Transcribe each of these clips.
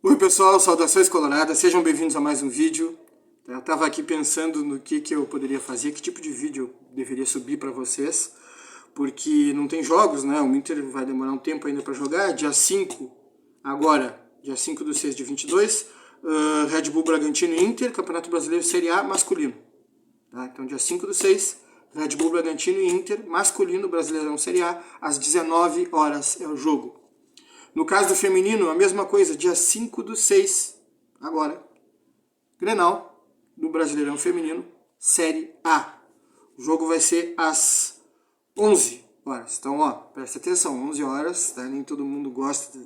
Oi pessoal, saudações coloradas, sejam bem-vindos a mais um vídeo. Eu estava aqui pensando no que eu poderia fazer, que tipo de vídeo eu deveria subir para vocês, porque não tem jogos, né? O Inter vai demorar um tempo ainda para jogar, dia 5, agora, dia 5/6 de 22, Red Bull Bragantino e Inter, Campeonato Brasileiro Série A masculino. Tá? Então dia 5/6, Red Bull Bragantino e Inter, masculino, Brasileirão Série A, às 19 horas é o jogo. No caso do feminino, a mesma coisa, dia 5/6, agora, Grenal, no Brasileirão Feminino, Série A. O jogo vai ser às 11 horas. Então, ó, presta atenção, 11 horas, tá? Nem todo mundo gosta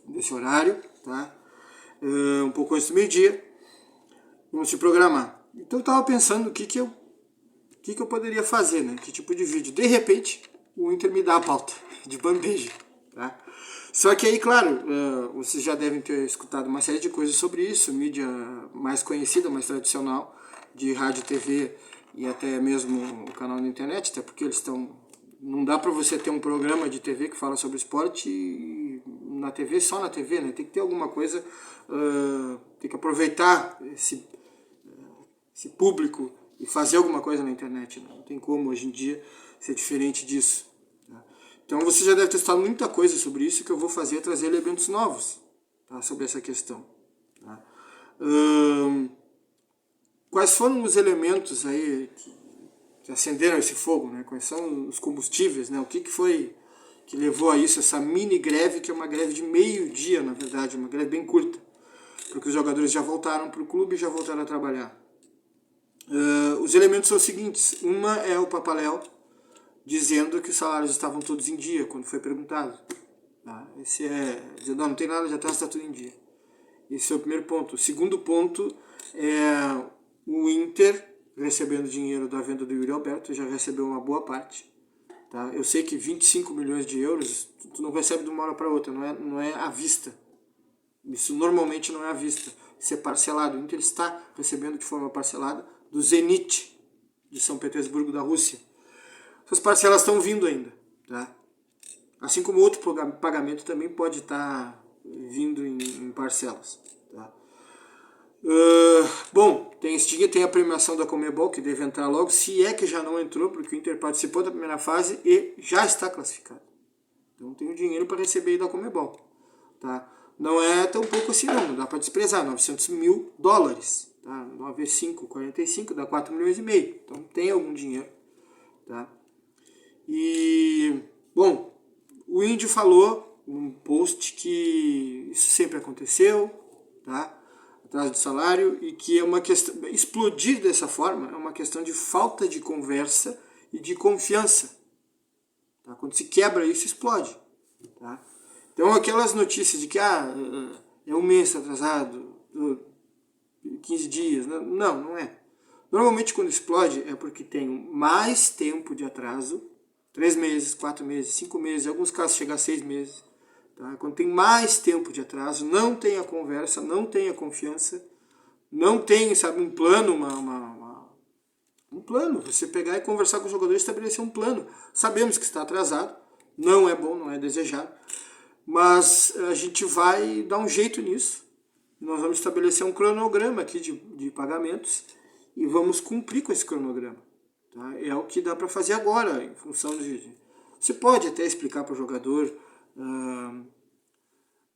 desse horário, tá? Um pouco antes do meio-dia. Vamos se programar. Então, eu tava pensando o que eu poderia fazer, né? Que tipo de vídeo. De repente, o Inter me dá a pauta de bandeja, tá? Só que aí, claro, vocês já devem ter escutado uma série de coisas sobre isso, mídia mais conhecida, mais tradicional, de rádio, TV e até mesmo o canal na internet, até porque eles estão... Não dá para você ter um programa de TV que fala sobre esporte e na TV, só na TV, né? Tem que ter alguma coisa, tem que aproveitar esse público e fazer alguma coisa na internet, né? Não tem como hoje em dia ser diferente disso. Então você já deve ter testado muita coisa sobre isso, que eu vou fazer é trazer elementos novos, tá, sobre essa questão. Tá? Quais foram os elementos aí que acenderam esse fogo, né? Quais são os combustíveis, né? O que foi que levou a isso, essa mini greve, que é uma greve de meio-dia, na verdade, uma greve bem curta, porque os jogadores já voltaram para o clube e já voltaram a trabalhar. Os elementos são os seguintes: uma é o Papaléu, dizendo que os salários estavam todos em dia, quando foi perguntado. Tá? Esse é dizendo, não tem nada de atraso, está tudo em dia. Esse é o primeiro ponto. O segundo ponto é o Inter recebendo dinheiro da venda do Yuri Alberto, já recebeu uma boa parte. Tá? Eu sei que 25 milhões de euros, tu não recebe de uma hora para outra, não é à vista. Isso normalmente não é à vista. Isso é parcelado. O Inter está recebendo de forma parcelada do Zenit, de São Petersburgo, da Rússia. Essas parcelas estão vindo ainda, tá? Assim como outro pagamento também pode estar vindo em parcelas, tá? Bom, tem a premiação da Conmebol, que deve entrar logo, se é que já não entrou, porque o Inter participou da primeira fase e já está classificado. Então tem o dinheiro para receber aí da Conmebol, tá? Não é tão pouco assim não dá para desprezar, 900 mil dólares, tá? 9 vezes 5, 45, dá 4 milhões e meio, então tem algum dinheiro, tá? E, bom, o Indy falou num post que isso sempre aconteceu, tá? Atraso de salário, e que é uma questão, explodir dessa forma é uma questão de falta de conversa e de confiança. Tá? Quando se quebra isso, explode. Tá? Então aquelas notícias de que é um mês atrasado, 15 dias, não é. Normalmente quando explode é porque tem mais tempo de atraso, 3 meses, 4 meses, 5 meses, em alguns casos chega a 6 meses. Tá? Quando tem mais tempo de atraso, não tem a conversa, não tem a confiança, não tem, sabe, um plano, um plano. Você pegar e conversar com o jogador e estabelecer um plano. Sabemos que está atrasado, não é bom, não é desejado, mas a gente vai dar um jeito nisso. Nós vamos estabelecer um cronograma aqui de pagamentos e vamos cumprir com esse cronograma. Tá? É o que dá para fazer agora, em função de... Você pode até explicar para o jogador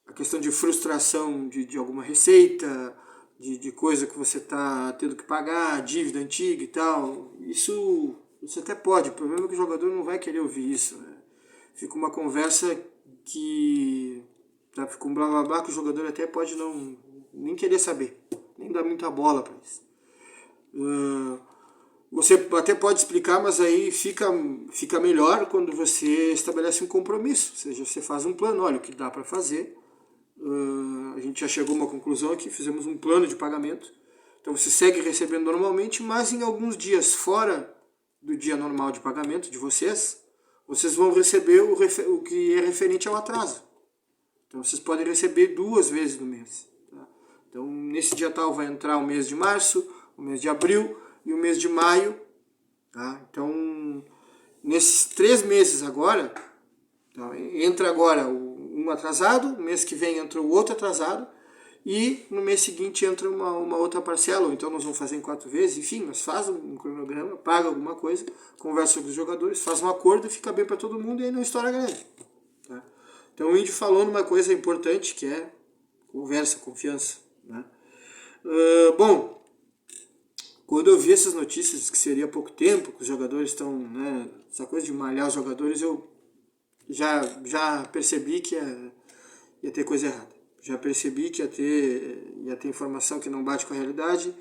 a questão de frustração de alguma receita, de coisa que você está tendo que pagar, dívida antiga e tal. Isso você até pode, o problema é que o jogador não vai querer ouvir isso. Né? Fica uma conversa que... Tá? Fica um blá blá blá que o jogador até pode nem querer saber, nem dar muita bola para isso. Você até pode explicar, mas aí fica melhor quando você estabelece um compromisso. Ou seja, você faz um plano, olha o que dá para fazer. A gente já chegou a uma conclusão aqui, fizemos um plano de pagamento. Então você segue recebendo normalmente, mas em alguns dias fora do dia normal de pagamento de vocês vão receber o que é referente ao atraso. Então vocês podem receber 2 vezes no mês. Tá? Então nesse dia tal vai entrar o mês de março, o mês de abril e o mês de maio. Tá? Então nesses 3 meses agora, tá? Entra agora um atrasado, mês que vem entra o outro atrasado, e no mês seguinte entra uma outra parcela, ou então nós vamos fazer em 4 vezes, enfim, nós faz um cronograma, paga alguma coisa, conversa com os jogadores, faz um acordo, fica bem para todo mundo e aí não estoura grande. Tá? Então o Índio falou numa coisa importante que é conversa, confiança. Né? Bom, quando eu vi essas notícias que seria pouco tempo, que os jogadores estão, né, essa coisa de malhar os jogadores, eu já percebi que ia ter coisa errada. Já percebi que ia ter informação que não bate com a realidade.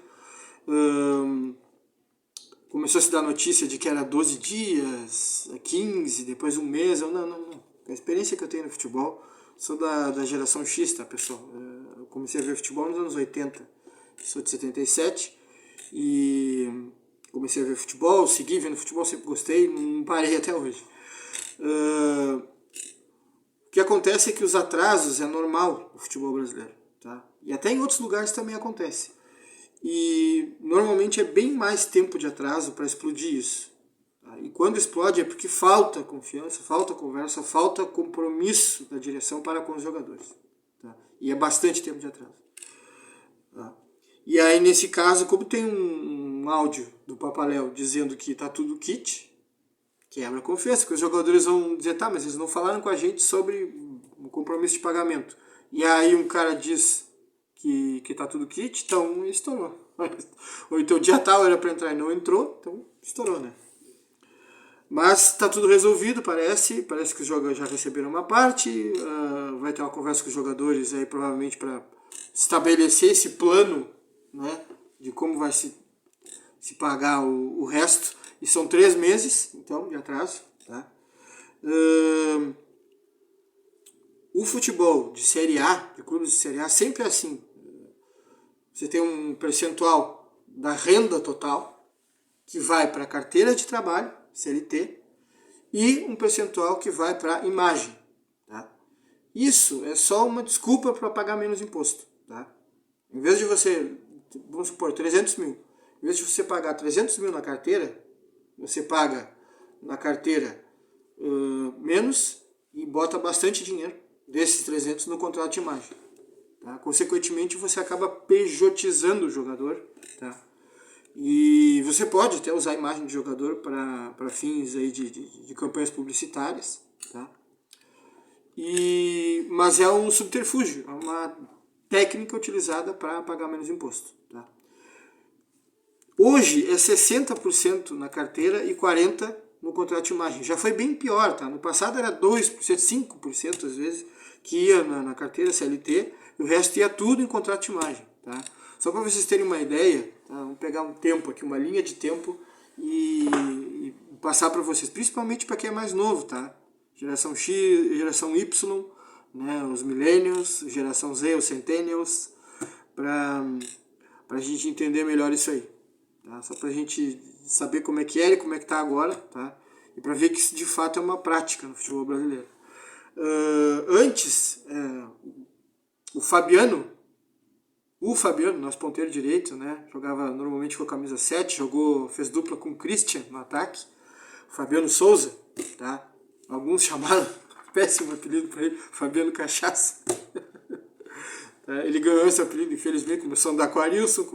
Começou a se dar notícia de que era 12 dias, 15, depois um mês. Não. A experiência que eu tenho no futebol, sou da geração X, tá, pessoal? Eu comecei a ver futebol nos anos 80. Sou de 77 e comecei a ver futebol, segui vendo futebol, sempre gostei, não parei até hoje. O que acontece é que os atrasos é normal no futebol brasileiro, tá? E até em outros lugares também acontece. E normalmente é bem mais tempo de atraso para explodir isso. Tá? E quando explode é porque falta confiança, falta conversa, falta compromisso da direção para com os jogadores. Tá? E é bastante tempo de atraso. Tá? E aí nesse caso, como tem um áudio do Papaléu dizendo que está tudo kit, quebra a confiança, que os jogadores vão dizer, tá, mas eles não falaram com a gente sobre o compromisso de pagamento. E aí um cara diz que tá tudo kit, então estourou. Ou então dia tal era para entrar e não entrou, então estourou, né? Mas tá tudo resolvido, parece que os jogadores já receberam uma parte, vai ter uma conversa com os jogadores aí provavelmente para estabelecer esse plano, né, de como vai se pagar o resto. E são 3 meses, então, de atraso. Tá? O futebol de Série A, de clubes de Série A, sempre é assim. Você tem um percentual da renda total que vai para a carteira de trabalho, CLT, e um percentual que vai para a imagem. Tá? Isso é só uma desculpa para pagar menos imposto. Tá? Em vez de você, vamos supor, 300 mil, em vez de você pagar 300 mil na carteira, você paga na carteira menos e bota bastante dinheiro desses 300 no contrato de imagem. Tá? Consequentemente, você acaba pejotizando o jogador. Tá? E você pode até usar a imagem de jogador para fins aí de campanhas publicitárias. Tá? Mas é um subterfúgio, é uma técnica utilizada para pagar menos imposto. Tá? Hoje é 60% na carteira e 40% no contrato de imagem. Já foi bem pior, tá? No passado era 2%, 5% às vezes, que ia na carteira CLT, e o resto ia tudo em contrato de imagem, tá? Só para vocês terem uma ideia, tá? Vamos pegar um tempo aqui, uma linha de tempo e passar para vocês, principalmente para quem é mais novo, tá? Geração X, geração Y, né? Os millennials, geração Z, os centennials, para a gente entender melhor isso aí. Tá? Só para a gente saber como é que era e como é que está agora, tá? E para ver que isso de fato é uma prática no futebol brasileiro. Antes, o Fabiano, nosso ponteiro direito, né? Jogava normalmente com a camisa 7, fez dupla com o Christian no ataque, Fabiano Souza, tá? Alguns chamaram, péssimo apelido para ele, Fabiano Cachaça. Ele ganhou esse apelido, infelizmente, começou a andar com o Arilson,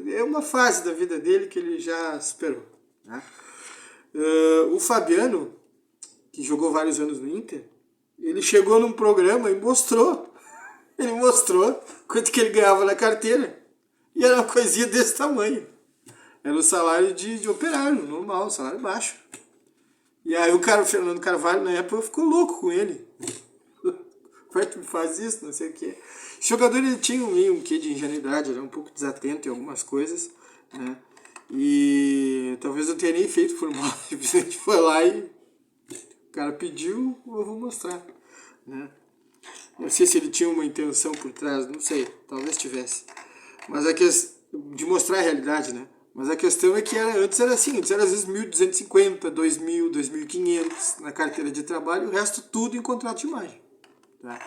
é uma fase da vida dele que ele já superou. Né? O Fabiano, que jogou vários anos no Inter, ele chegou num programa e mostrou quanto que ele ganhava na carteira. E era uma coisinha desse tamanho. Era o salário de operário, normal, salário baixo. E aí o Fernando Carvalho, na época, ficou louco com ele. Como é que faz isso? Não sei o que. O jogador ele tinha um quê de ingenuidade, era um pouco desatento em algumas coisas, né? E talvez não tenha nem feito por mal. Simplesmente foi lá e o cara pediu, eu vou mostrar, né? Não sei se ele tinha uma intenção por trás, não sei, talvez tivesse. Mas de mostrar a realidade, né? Mas a questão é que antes era assim, antes era às vezes 1.250, 2.000, 2.500 na carteira de trabalho e o resto tudo em contrato de imagem. Tá?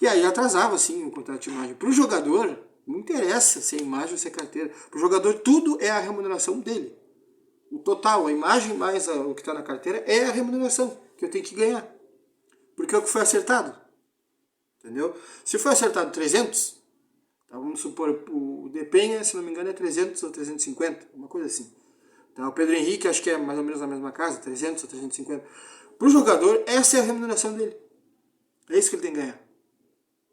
E aí atrasava sim o contrato de imagem. Para o jogador, não interessa se é imagem ou se é carteira. Para o jogador, tudo é a remuneração dele. O total, a imagem mais o que está na carteira é a remuneração que eu tenho que ganhar. Porque é o que foi acertado. Entendeu? Se foi acertado 300, Tá? Vamos supor, o Depenha, se não me engano, é 300 ou 350, uma coisa assim. Tá? O Pedro Henrique, acho que é mais ou menos na mesma casa, 300 ou 350. Para o jogador, essa é a remuneração dele. É isso que ele tem que ganhar,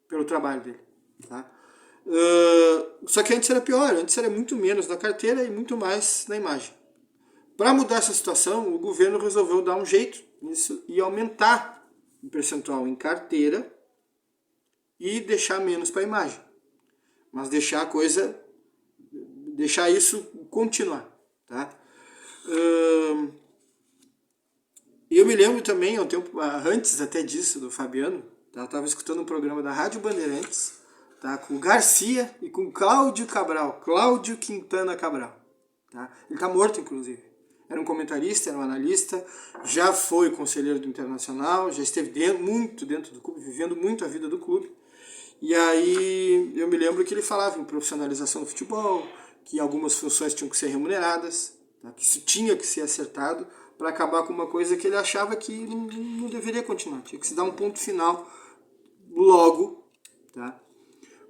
pelo trabalho dele. Tá? Só que antes era pior, antes era muito menos na carteira e muito mais na imagem. Para mudar essa situação, o governo resolveu dar um jeito nisso e aumentar o percentual em carteira e deixar menos para a imagem. Mas deixar a coisa, deixar isso continuar. Tá? Eu me lembro também, um tempo antes até disso, do Fabiano, tá? Eu estava escutando um programa da Rádio Bandeirantes, tá? Com o Garcia e com o Cláudio Cabral, Cláudio Quintana Cabral. Tá? Ele está morto, inclusive. Era um comentarista, era um analista, já foi conselheiro do Internacional, já esteve muito dentro do clube, vivendo muito a vida do clube. E aí eu me lembro que ele falava em profissionalização do futebol, que algumas funções tinham que ser remuneradas, tá? Que isso tinha que ser acertado para acabar com uma coisa que ele achava que não deveria continuar, tinha que se dar um ponto final logo, tá?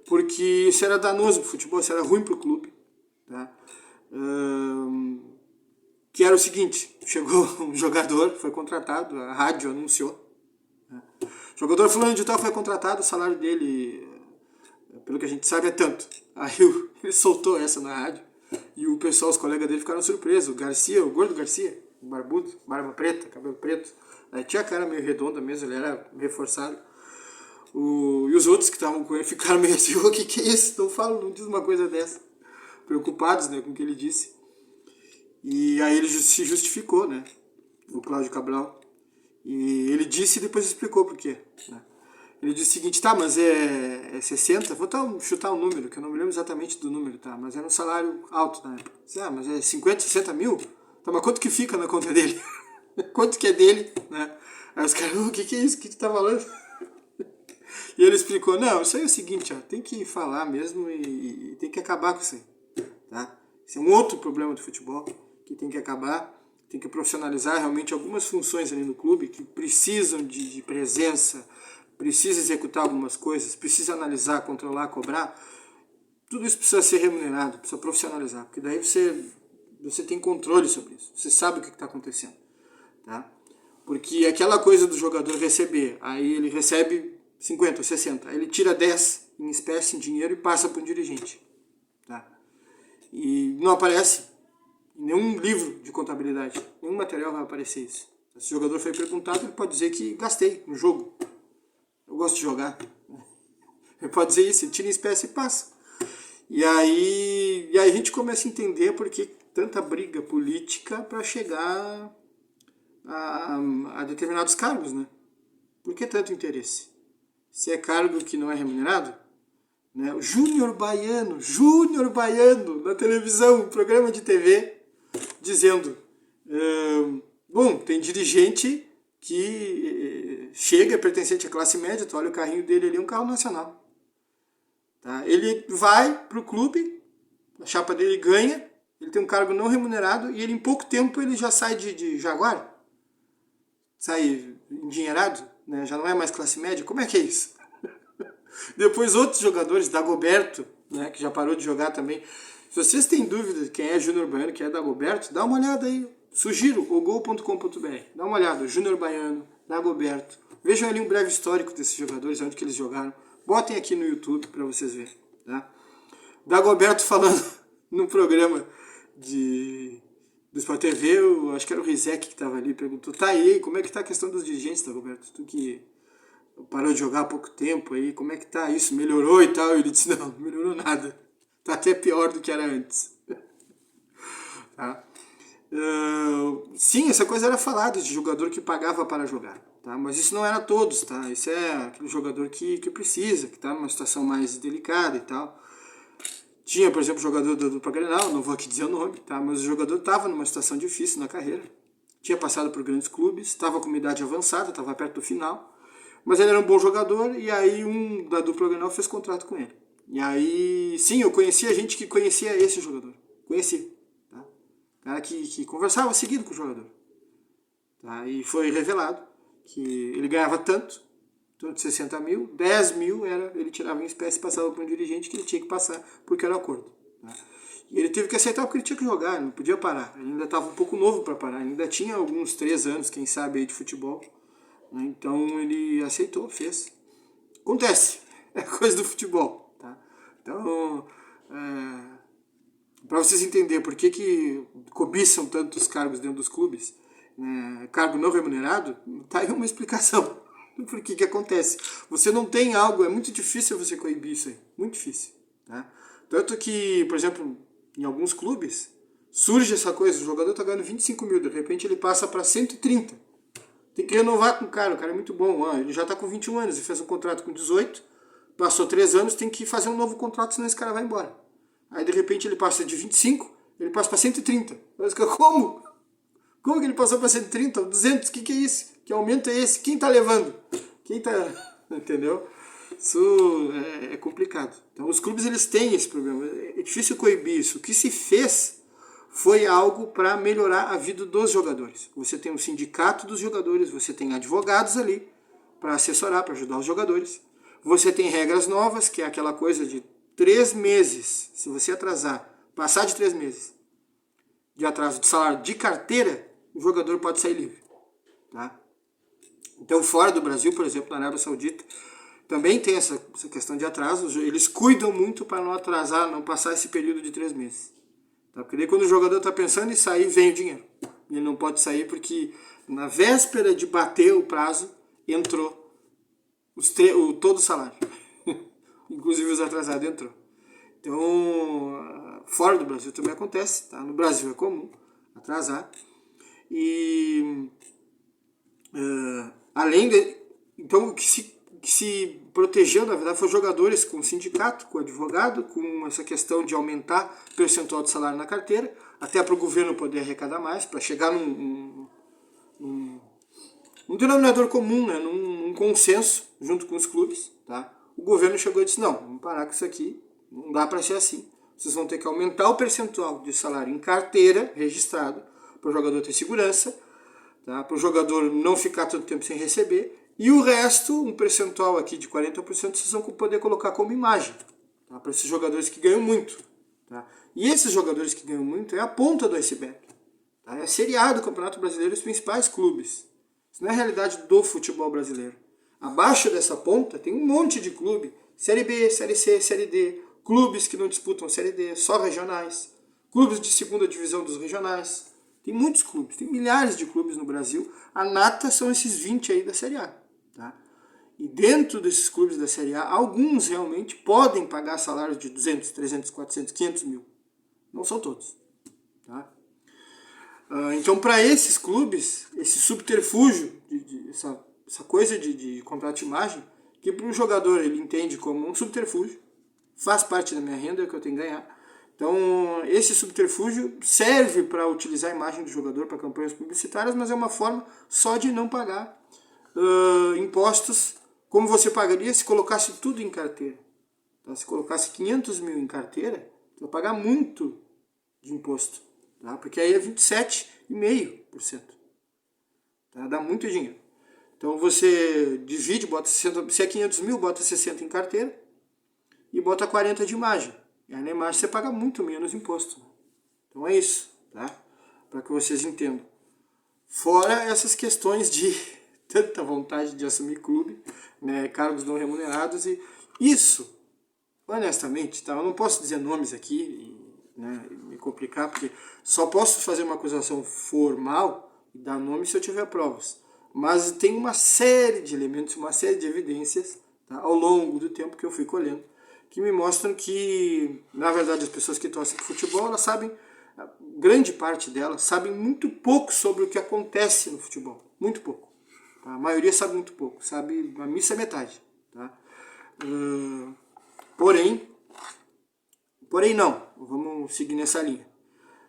Porque isso era danoso para o futebol, isso era ruim para o clube. Tá? Que era o seguinte, chegou um jogador, foi contratado, a rádio anunciou. Né? O jogador fulano de tal foi contratado, o salário dele, pelo que a gente sabe, é tanto. Aí ele soltou essa na rádio e o pessoal, os colegas dele ficaram surpresos. O Garcia, o gordo Garcia, o barbudo, barba preta, cabelo preto. Aí tinha a cara meio redonda mesmo, ele era reforçado. E os outros que estavam com ele ficaram meio assim, o que é isso? Não fala, não diz uma coisa dessa. Preocupados, né, com o que ele disse. E aí ele se justificou, né, o Cláudio Cabral. E ele disse e depois explicou por quê. Né? Ele disse o seguinte, tá, mas é 60, vou chutar um número, que eu não me lembro exatamente do número, tá, mas era um salário alto na época. Mas é 50, 60 mil? Tá, mas quanto que fica na conta dele? Quanto que é dele? Né? Aí os caras, o que é isso que tu tá falando? E ele explicou, não, isso aí é o seguinte, ó, tem que falar mesmo e tem que acabar com isso aí. Tá? Esse é um outro problema do futebol que tem que acabar, tem que profissionalizar realmente algumas funções ali no clube que precisam de presença, precisa executar algumas coisas, precisa analisar, controlar, cobrar. Tudo isso precisa ser remunerado, precisa profissionalizar, porque daí você tem controle sobre isso, você sabe o que está acontecendo. Tá? Porque aquela coisa do jogador receber, aí ele recebe 50 ou 60, aí ele tira 10 em espécie, em dinheiro e passa para um dirigente. Tá? E não aparece em nenhum livro de contabilidade, nenhum material vai aparecer isso. Se o jogador foi perguntado, ele pode dizer que gastei no jogo. Eu gosto de jogar. Ele pode dizer isso, ele tira em espécie e passa. E aí a gente começa a entender por que tanta briga política para chegar a determinados cargos, né? Por que tanto interesse? Se é cargo que não é remunerado, né? O Júnior Baiano, na televisão, um programa de TV, dizendo, bom, tem dirigente que chega, pertencente à classe média, tu olha o carrinho dele ali, é um carro nacional. Tá? Ele vai pro clube, a chapa dele ganha, ele tem um cargo não remunerado e ele em pouco tempo ele já sai de Jaguar, sai endinheirado, né? Já não é mais classe média. Como é que é isso? Depois outros jogadores, Dagoberto, né, que já parou de jogar também. Se vocês têm dúvida de quem é Júnior Baiano, quem é Dagoberto, dá uma olhada aí. Sugiro, ogol.com.br. Dá uma olhada, Júnior Baiano, Dagoberto. Vejam ali um breve histórico desses jogadores, onde que eles jogaram. Botem aqui no YouTube para vocês verem. Tá? Dagoberto falando num programa do Sport TV, acho que era o Rizek que estava ali, perguntou, tá aí, como é que tá a questão dos dirigentes, Dagoberto? Tu que parou de jogar há pouco tempo aí, como é que tá isso? Melhorou e tal? E ele disse, não melhorou nada. Tá até pior do que era antes. Tá? Sim, essa coisa era falada de jogador que pagava para jogar. Tá? Mas isso não era todos, tá? Isso é aquele jogador que precisa, que está numa situação mais delicada e tal. Tinha, por exemplo, o jogador do dupla Grenal, não vou aqui dizer o nome, tá? Mas o jogador estava numa situação difícil na carreira. Tinha passado por grandes clubes, estava com uma idade avançada, estava perto do final. Mas ele era um bom jogador e aí um da dupla Grenal fez contrato com ele. E aí, sim, eu conhecia gente que conhecia esse jogador. Conheci. Tá? Cara que conversava seguido com o jogador. Tá? E foi revelado que ele ganhava tanto torno de 60 mil, 10 mil ele tirava em espécie e passava para um dirigente que ele tinha que passar porque era acordo. Tá? E ele teve que aceitar porque ele tinha que jogar, não podia parar. Ele ainda estava um pouco novo para parar, ele ainda tinha alguns 3 anos, quem sabe, aí de futebol. Né? Então ele aceitou, fez. Acontece, é coisa do futebol. Tá? Então, para vocês entenderem por que cobiçam tantos cargos dentro dos clubes, cargo não remunerado, tá aí uma explicação. Por que acontece? Você não tem algo, é muito difícil você coibir isso aí, muito difícil. Tá? Tanto que, por exemplo, em alguns clubes, surge essa coisa, o jogador está ganhando 25 mil, de repente ele passa para 130. Tem que renovar com o cara é muito bom. Ele já está com 21 anos e fez um contrato com 18, passou 3 anos, tem que fazer um novo contrato, senão esse cara vai embora. Aí de repente ele passa de 25, ele passa para 130. Mas como? Como que ele passou para 130, 200? O que é isso? Que aumento é esse? Quem está levando? Quem está... Entendeu? Isso é complicado. Então os clubes eles têm esse problema. É difícil coibir isso. O que se fez foi algo para melhorar a vida dos jogadores. Você tem um sindicato dos jogadores, você tem advogados ali para assessorar, para ajudar os jogadores. Você tem regras novas, que é aquela coisa de 3 meses. Se você atrasar, passar de 3 meses de atraso de salário de carteira, o jogador pode sair livre. Tá? Então, fora do Brasil, por exemplo, na Arábia Saudita, também tem essa questão de atraso. Eles cuidam muito para não atrasar, não passar esse período de 3 meses. Tá? Porque daí quando o jogador está pensando em sair, vem o dinheiro. E ele não pode sair porque na véspera de bater o prazo, entrou todo o salário. Inclusive os atrasados entrou. Então, fora do Brasil também acontece. Tá? No Brasil é comum atrasar. E além de... Então, o que se protegeu, na verdade, foi jogadores com sindicato, com advogado, com essa questão de aumentar o percentual de salário na carteira, até para o governo poder arrecadar mais, para chegar num denominador comum, né, num consenso junto com os clubes. Tá? O governo chegou e disse, não, vamos parar com isso aqui, não dá para ser assim. Vocês vão ter que aumentar o percentual de salário em carteira, registrado, para o jogador ter segurança, tá? Para o jogador não ficar tanto tempo sem receber, e o resto, um percentual aqui de 40%, vocês vão poder colocar como imagem, tá? Para esses jogadores que ganham muito. Tá? E esses jogadores que ganham muito é a ponta do iceberg. Tá? É a Série A do Campeonato Brasileiro e os principais clubes. Isso não é a realidade do futebol brasileiro. Abaixo dessa ponta tem um monte de clube, Série B, Série C, Série D, clubes que não disputam Série D, só regionais, clubes de segunda divisão dos regionais. Tem muitos clubes, tem milhares de clubes no Brasil. A nata são esses 20 aí da Série A. Tá? E dentro desses clubes da Série A, alguns realmente podem pagar salários de 200, 300, 400, 500 mil. Não são todos. Tá? Então, para esses clubes, esse subterfúgio, essa coisa de contrato de imagem, que para o jogador ele entende como um subterfúgio, faz parte da minha renda, é o que eu tenho que ganhar. Então, esse subterfúgio serve para utilizar a imagem do jogador para campanhas publicitárias, mas é uma forma só de não pagar impostos como você pagaria se colocasse tudo em carteira. Tá? Se colocasse 500 mil em carteira, você vai pagar muito de imposto, tá? Porque aí é 27,5%. Tá? Dá muito dinheiro. Então você divide, bota 60, se é 500 mil, bota 60 em carteira e bota 40 de imagem. E aí na imagem você paga muito menos imposto. Então é isso, tá? Para que vocês entendam. Fora essas questões de tanta vontade de assumir clube, né, cargos não remunerados, e isso, honestamente, tá? Eu não posso dizer nomes aqui, né, me complicar, porque só posso fazer uma acusação formal e dar nome se eu tiver provas. Mas tem uma série de elementos, uma série de evidências, tá, ao longo do tempo que eu fui colhendo, que me mostram que, na verdade, as pessoas que torcem para futebol, elas sabem, grande parte delas, sabem muito pouco sobre o que acontece no futebol. Muito pouco. Tá? A maioria sabe muito pouco. Sabe a missa é metade. Tá? Porém não. Vamos seguir nessa linha.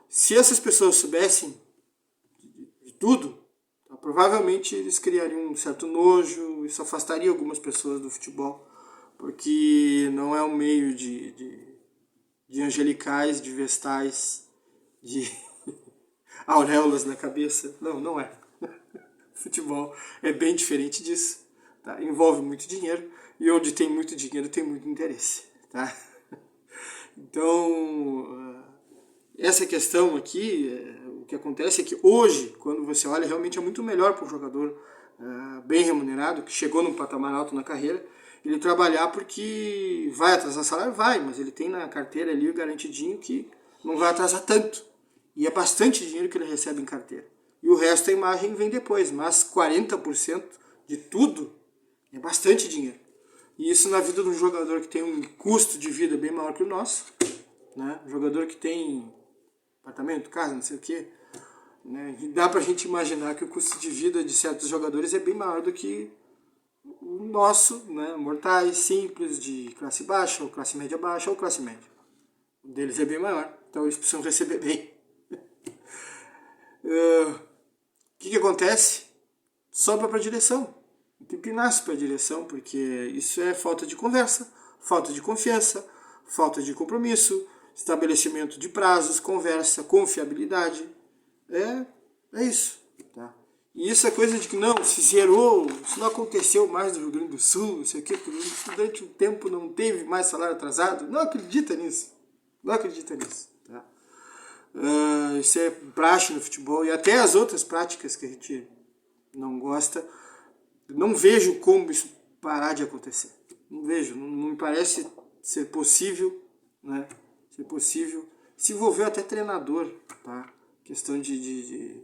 Se essas pessoas soubessem de tudo, tá, provavelmente eles criariam um certo nojo, isso afastaria algumas pessoas do futebol, porque não é um meio de angelicais, de vestais, de auréolas na cabeça. Não é. Futebol é bem diferente disso. tá? Envolve muito dinheiro, e onde tem muito dinheiro tem muito interesse, tá? Então, essa questão aqui, o que acontece é que hoje, quando você olha, realmente é muito melhor para o jogador bem remunerado, que chegou num patamar alto na carreira, ele trabalhar, porque vai atrasar salário? Vai, mas ele tem na carteira ali garantidinho que não vai atrasar tanto. E é bastante dinheiro que ele recebe em carteira. E o resto, a imagem vem depois, mas 40% de tudo é bastante dinheiro. E isso na vida de um jogador que tem um custo de vida bem maior que o nosso, né? Um jogador que tem apartamento, casa, não sei o quê, né? E dá pra gente imaginar que o custo de vida de certos jogadores é bem maior do que o nosso, né? Mortais, simples, de classe baixa, ou classe média baixa, ou classe média. O deles é bem maior, então eles precisam receber bem. O que acontece? Sobra para a direção. Pipinaço para a direção, porque isso é falta de conversa, falta de confiança, falta de compromisso, estabelecimento de prazos, conversa, confiabilidade. É isso. Tá? E isso é coisa de que não, se zerou, isso não aconteceu mais no Rio Grande do Sul, não sei o quê, porque durante um tempo não teve mais salário atrasado. Não acredita nisso. Não acredita nisso. Tá? Isso é praxe no futebol, e até as outras práticas que a gente não gosta. Não vejo como isso parar de acontecer. Não vejo, não me parece ser possível, né? Ser possível. Se envolveu até treinador, tá? Questão de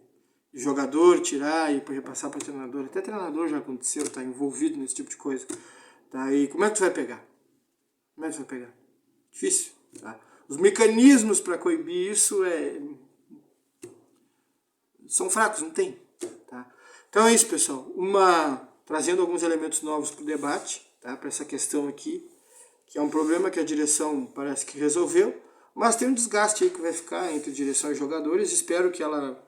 jogador tirar e repassar para treinador. Até treinador já aconteceu, tá envolvido nesse tipo de coisa. Tá? E como é que tu vai pegar? Como é que tu vai pegar? Difícil, tá? Os mecanismos para coibir isso são fracos, não tem. Tá? Então é isso, pessoal. Trazendo alguns elementos novos para o debate, tá? Para essa questão aqui, que é um problema que a direção parece que resolveu, mas tem um desgaste aí que vai ficar entre direção e jogadores. Espero que ela,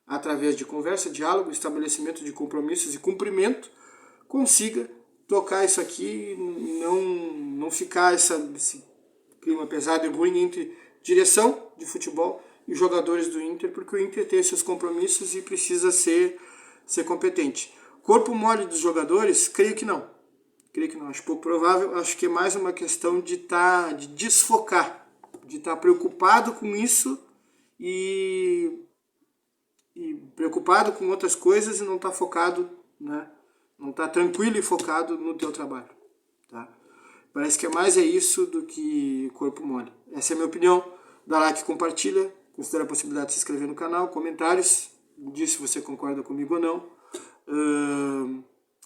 através de conversa, diálogo, estabelecimento de compromissos e cumprimento, consiga tocar isso aqui e não ficar esse clima pesado e ruim entre direção de futebol e jogadores do Inter, porque o Inter tem seus compromissos e precisa ser competente. Corpo mole dos jogadores, creio que não. Creio que não, acho pouco provável. Acho que é mais uma questão de desfocar, de estar preocupado com isso e preocupado com outras coisas e não estar focado, né? Não estar tranquilo e focado no teu trabalho. Tá? Parece que é isso do que corpo mole. Essa é a minha opinião. Dá like, compartilha, considera a possibilidade de se inscrever no canal, comentários, diz se você concorda comigo ou não.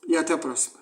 E até a próxima.